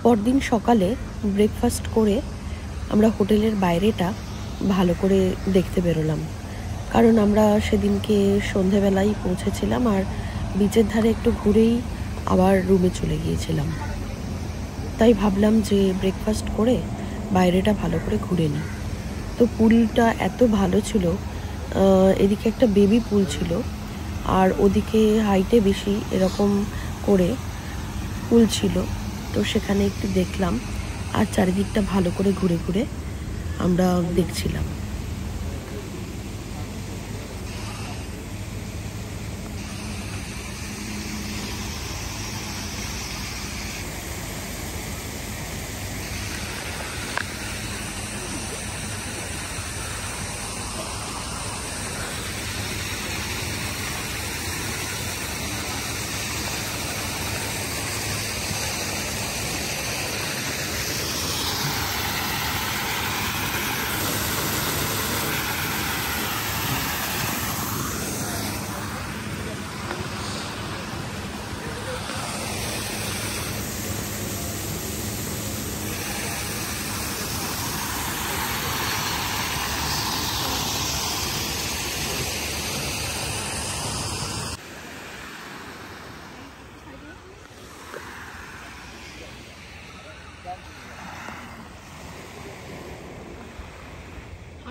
পরদিন সকালে ব্রেকফাস্ট করে আমরা হোটেলের বাইরেটা ভালো করে দেখতে বেরোলাম, কারণ আমরা সেদিনকে সন্ধেবেলায় পৌঁছেছিলাম আর বিচের ধারে একটু ঘুরেই আবার রুমে চলে গিয়েছিলাম। তাই ভাবলাম যে ব্রেকফাস্ট করে বাইরেটা ভালো করে ঘুরে নিই। তো পুলটা এত ভালো ছিল, এদিকে একটা বেবি পুল ছিল আর ওদিকে হাইটে বেশি এরকম করে পুল ছিল। তো সেখানে একটু দেখলাম আর চারিদিকটা ভালো করে ঘুরে ঘুরে আমরা দেখছিলাম।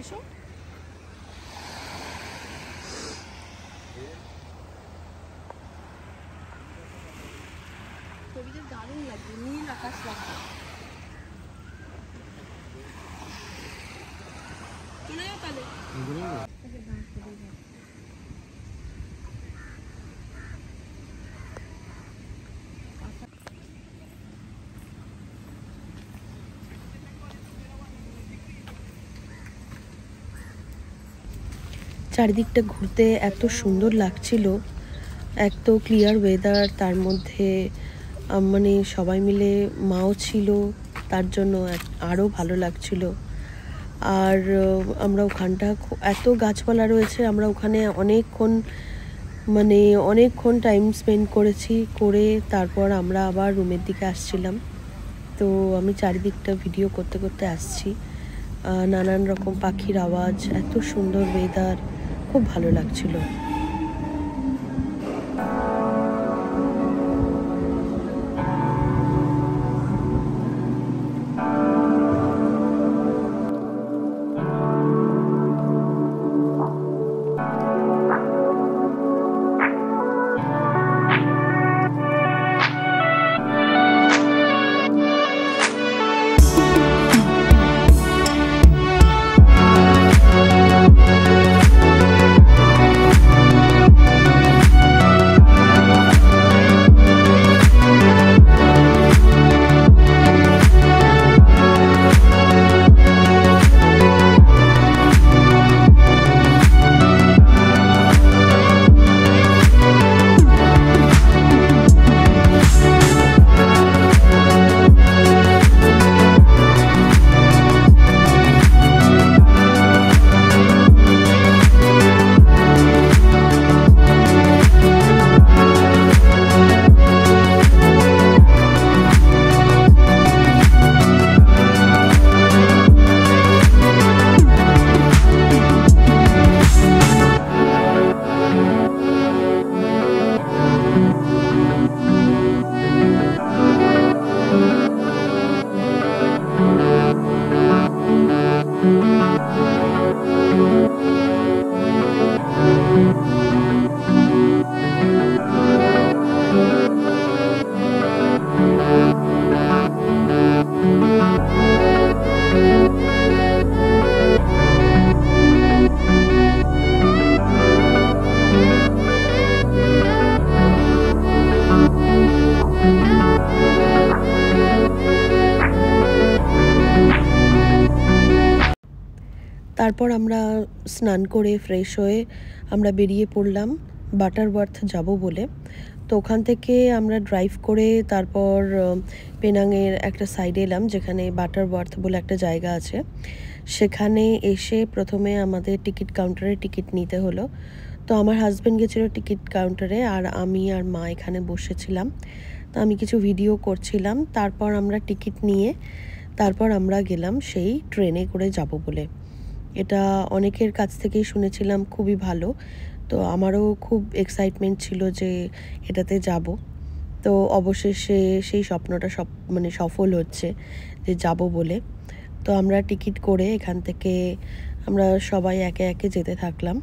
আসো, ছবিটা দারুণ লাগবে, নীল আকাশ লাগবে। চলে যাও তাহলে। চারিদিকটা ঘুরতে এত সুন্দর লাগছিল, এক তো ক্লিয়ার ওয়েদার, তার মধ্যে মানে সবাই মিলে মাও ছিল, তার জন্য আরও ভালো লাগছিল। আর আমরা ওখানটা এত গাছপালা রয়েছে, আমরা ওখানে অনেকক্ষণ টাইম স্পেন্ড করেছি, করে তারপর আমরা আবার রুমের দিকে আসছিলাম। তো আমি চারিদিকটা ভিডিও করতে করতে আসছি, নানান রকম পাখির আওয়াজ, এত সুন্দর ওয়েদার, খুব ভালো লাগছিল। তারপর আমরা স্নান করে ফ্রেশ হয়ে আমরা বেরিয়ে পড়লাম বাটারওয়ার্থ যাব বলে। তো ওখান থেকে আমরা ড্রাইভ করে তারপর পেনাংয়ের একটা সাইডে এলাম, যেখানে বাটারওয়ার্থ বলে একটা জায়গা আছে। সেখানে এসে প্রথমে আমাদের টিকিট কাউন্টারে টিকিট নিতে হলো। তো আমার হাজব্যান্ড গেছিলো টিকিট কাউন্টারে আর আমি আর মা এখানে বসেছিলাম। তো আমি কিছু ভিডিও করছিলাম। তারপর আমরা টিকিট নিয়ে তারপর আমরা গেলাম সেই ট্রেনে করে যাব বলে। এটা অনেকের কাছ থেকেই শুনেছিলাম খুবই ভালো, তো আমারও খুব এক্সাইটমেন্ট ছিল যে এটাতে যাব। তো অবশেষে সেই স্বপ্নটা সফল হচ্ছে যে যাব বলে। তো আমরা টিকিট করে এখান থেকে আমরা সবাই একে একে যেতে থাকলাম।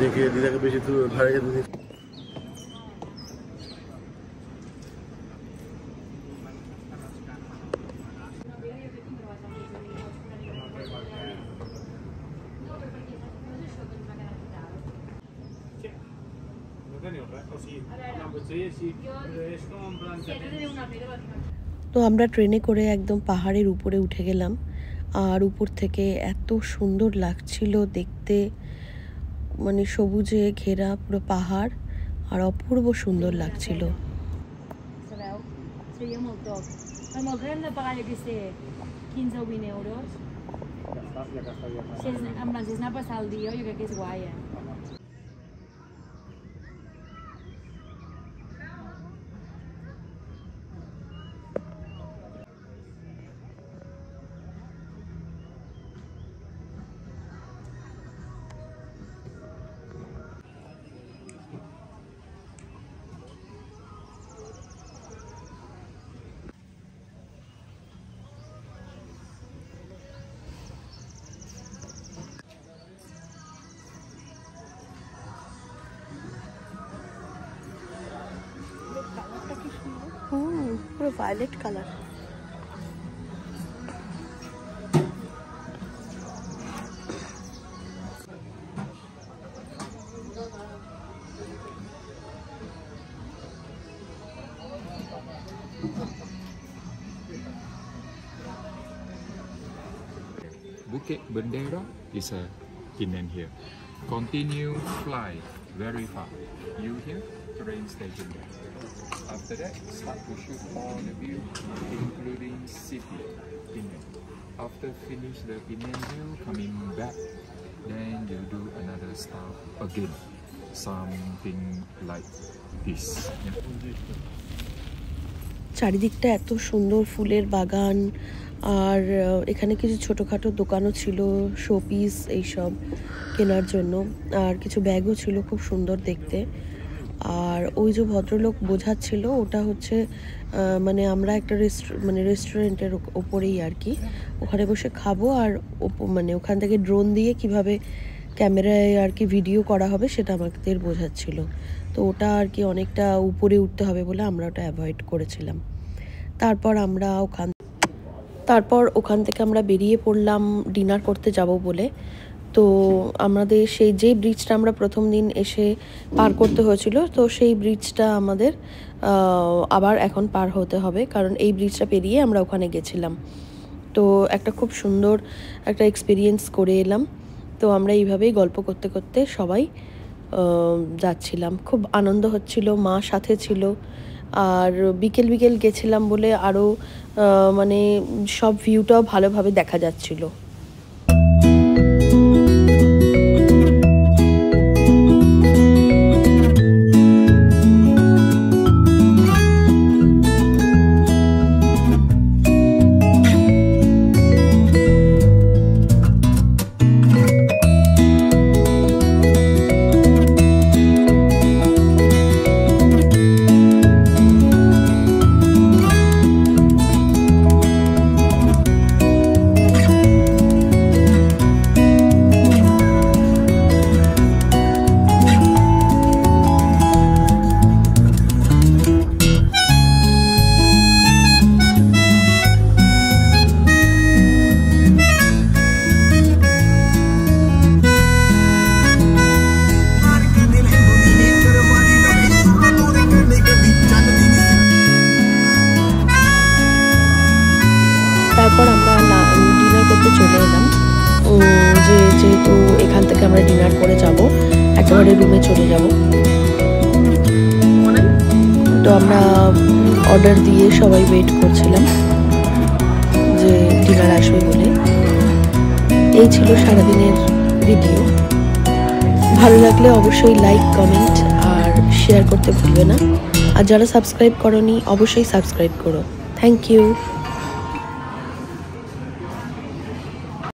देखिए दीदा के पीछे तू भाड़े के তো আমরা ট্রেনে করে একদম পাহাড়ের উপরে উঠে গেলাম, আর উপর থেকে এত সুন্দর লাগছিল দেখতে, সবুজে ঘেরা পুরো পাহাড়, আর অপূর্ব সুন্দর লাগছিল। পুরো violet colour. Bukit Bendera is a inland here. Continue fly very far. You here, train station there. After that, start to shoot all the view, including city inland. After finish the inland view, coming back, then you do another stop again. Something like this. Yeah. চারিদিকটা এত সুন্দর ফুলের বাগান, আর এখানে কিছু ছোটোখাটো দোকানও ছিল, শোপিস এইসব কেনার জন্য, আর কিছু ব্যাগও ছিল খুব সুন্দর দেখতে। আর ওই যে ভদ্রলোক বোঝাচ্ছিল ওটা হচ্ছে মানে আমরা একটা রেস্টুরেন্টের ওপরেই আর কি, ওখানে বসে খাবো আর মানে ওখান থেকে ড্রোন দিয়ে কিভাবে ক্যামেরায় আর কি ভিডিও করা হবে সেটা আমাদের বোঝাচ্ছিল। তো ওটা আর কি অনেকটা উপরে উঠতে হবে বলে আমরা ওটা অ্যাভয়েড করেছিলাম। তারপর ওখান থেকে আমরা বেরিয়ে পড়লাম ডিনার করতে যাব বলে। তো আমাদের সেই যে ব্রিজটা আমরা প্রথম দিন এসে পার করতে হয়েছিল, তো সেই ব্রিজটা আমাদের আবার এখন পার হতে হবে, কারণ এই ব্রিজটা পেরিয়ে আমরা ওখানে গেছিলাম। তো একটা খুব সুন্দর একটা এক্সপিরিয়েন্স করে এলাম। তো আমরা এইভাবেই গল্প করতে করতে সবাই যাচ্ছিলাম, খুব আনন্দ হচ্ছিল, মা সাথে ছিল। আর বিকেল গেছিলাম বলে আরও মানে সব ভিউটাও ভালোভাবে দেখা যাচ্ছিল। তারপর আমরা ডিনার করতে চলে এলাম, যেহেতু এখান থেকে আমরা ডিনার করে যাব, একেবারে রুমে চলে যাব। তো আমরা অর্ডার দিয়ে সবাই ওয়েট করছিলাম যে ডিনার আসবে বলে। এই ছিল সারাদিনের ভিডিও। ভালো লাগলে অবশ্যই লাইক, কমেন্ট আর শেয়ার করতে ভুলবে না। আর যারা সাবস্ক্রাইব করোনি অবশ্যই সাবস্ক্রাইব করো। Thank you.